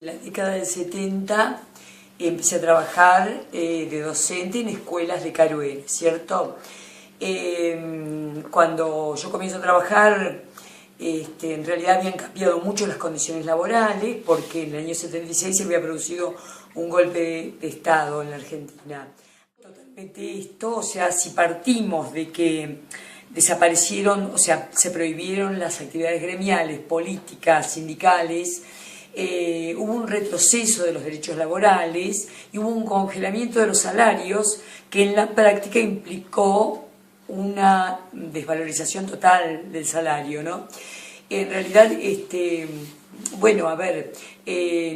En la década del 70 empecé a trabajar de docente en escuelas de Carué, ¿cierto? Cuando yo comienzo a trabajar, en realidad habían cambiado mucho las condiciones laborales, porque en el año 76 se había producido un golpe de Estado en la Argentina. Totalmente esto, o sea, si partimos de que desaparecieron, o sea, se prohibieron las actividades gremiales, políticas, sindicales, hubo un retroceso de los derechos laborales y hubo un congelamiento de los salarios que en la práctica implicó una desvalorización total del salario, ¿no? En realidad, bueno, a ver,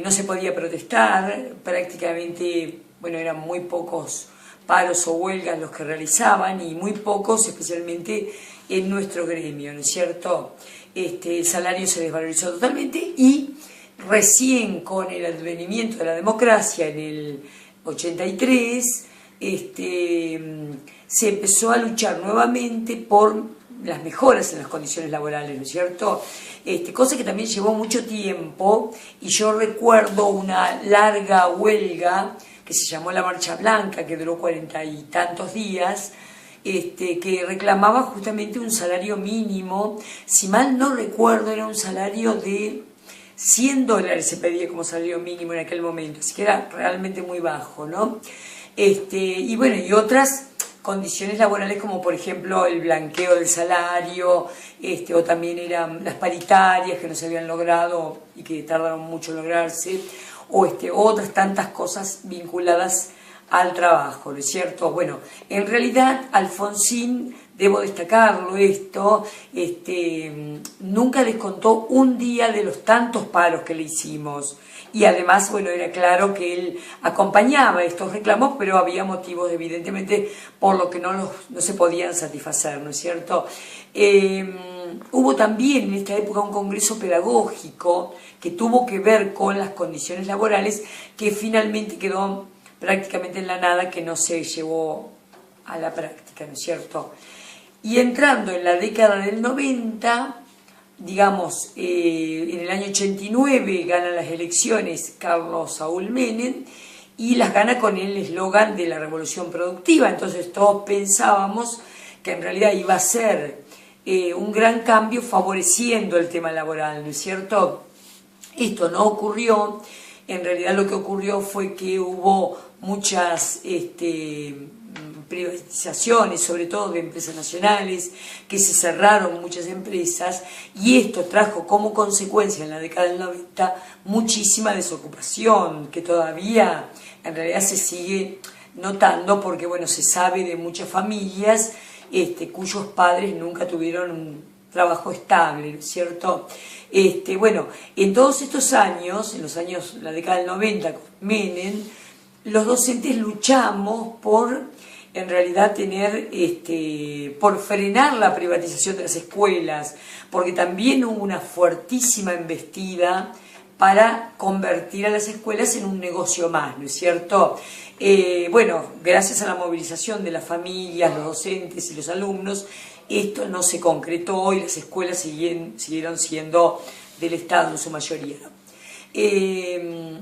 no se podía protestar, prácticamente, bueno, eran muy pocos paros o huelgas los que realizaban y muy pocos, especialmente en nuestro gremio, ¿no es cierto? El salario se desvalorizó totalmente y recién con el advenimiento de la democracia en el 83, se empezó a luchar nuevamente por las mejoras en las condiciones laborales, ¿no es cierto? Cosa que también llevó mucho tiempo, y yo recuerdo una larga huelga que se llamó la Marcha Blanca, que duró 40 y tantos días, que reclamaba justamente un salario mínimo. Si mal no recuerdo, era un salario de $100 se pedía como salario mínimo en aquel momento, así que era realmente muy bajo, ¿no? Y bueno, y otras condiciones laborales como por ejemplo el blanqueo del salario, o también eran las paritarias que no se habían logrado y que tardaron mucho en lograrse, o otras tantas cosas vinculadas al trabajo, ¿no es cierto? Bueno, en realidad Alfonsín, debo destacarlo esto, nunca descontó un día de los tantos paros que le hicimos. Y además, bueno, era claro que él acompañaba estos reclamos, pero había motivos, evidentemente, por lo que no se podían satisfacer, ¿no es cierto? Hubo también en esta época un congreso pedagógico que tuvo que ver con las condiciones laborales, que finalmente quedó prácticamente en la nada, que no se llevó a la práctica, ¿no es cierto? Y entrando en la década del 90, digamos, en el año 89 gana las elecciones Carlos Saúl Menem y las gana con el eslogan de la revolución productiva. Entonces todos pensábamos que en realidad iba a ser un gran cambio favoreciendo el tema laboral, ¿no es cierto? Esto no ocurrió. En realidad lo que ocurrió fue que hubo muchas privatizaciones, sobre todo de empresas nacionales, que se cerraron muchas empresas, y esto trajo como consecuencia en la década del 90 muchísima desocupación, que todavía en realidad se sigue notando, porque bueno, se sabe de muchas familias cuyos padres nunca tuvieron un trabajo estable, ¿no es cierto? Bueno, en todos estos años, en los años, la década del 90 con Menem, los docentes luchamos por, en realidad, por frenar la privatización de las escuelas, porque también hubo una fuertísima embestida para convertir a las escuelas en un negocio más, ¿no es cierto? Bueno, gracias a la movilización de las familias, los docentes y los alumnos, esto no se concretó y las escuelas siguieron siendo del Estado en su mayoría, ¿no?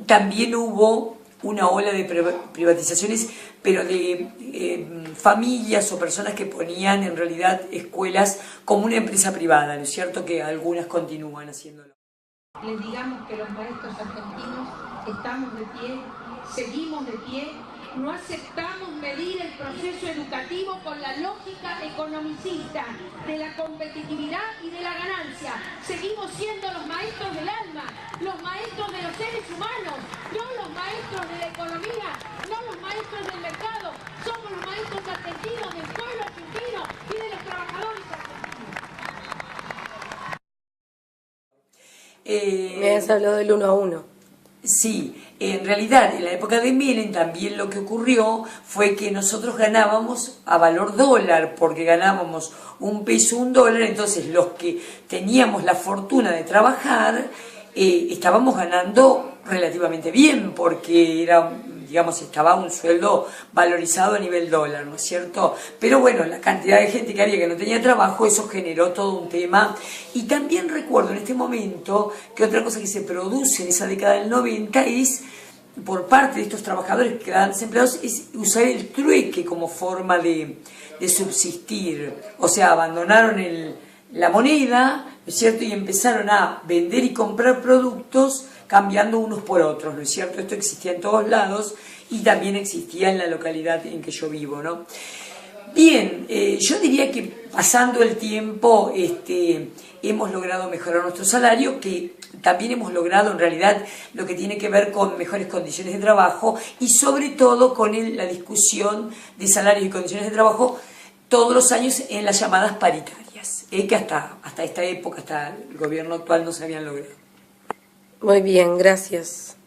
También hubo una ola de privatizaciones, pero de familias o personas que ponían en realidad escuelas como una empresa privada, ¿no es cierto? Que algunas continúan haciéndolo. Les digamos que los maestros argentinos estamos de pie, seguimos de pie, no aceptamos medir el proceso educativo con la lógica economicista de la competitividad y de la ganancia. Seguimos siendo los maestros del alma, los maestros de los seres humanos, no los maestros de la economía, no los maestros del mercado, somos los maestros argentinos del pueblo argentino y de los trabajadores argentinos. Me has hablado del 1 a 1. Sí, en realidad en la época de Menem también lo que ocurrió fue que nosotros ganábamos a valor dólar, porque ganábamos $1 peso, $1, entonces los que teníamos la fortuna de trabajar estábamos ganando relativamente bien, porque era, digamos, estaba un sueldo valorizado a nivel dólar, ¿no es cierto? Pero bueno, la cantidad de gente que había que no tenía trabajo, eso generó todo un tema. Y también recuerdo en este momento que otra cosa que se produce en esa década del 90 es, por parte de estos trabajadores que quedaban desempleados, es usar el trueque como forma de subsistir. O sea, abandonaron la moneda, ¿no es cierto? Y empezaron a vender y comprar productos cambiando unos por otros, ¿no es cierto? Esto existía en todos lados y también existía en la localidad en que yo vivo, ¿no? Bien, yo diría que pasando el tiempo hemos logrado mejorar nuestro salario, que también hemos logrado en realidad lo que tiene que ver con mejores condiciones de trabajo y sobre todo con la discusión de salarios y condiciones de trabajo todos los años en las llamadas paritarias, que hasta esta época, hasta el gobierno actual, no se habían logrado. Muy bien, gracias.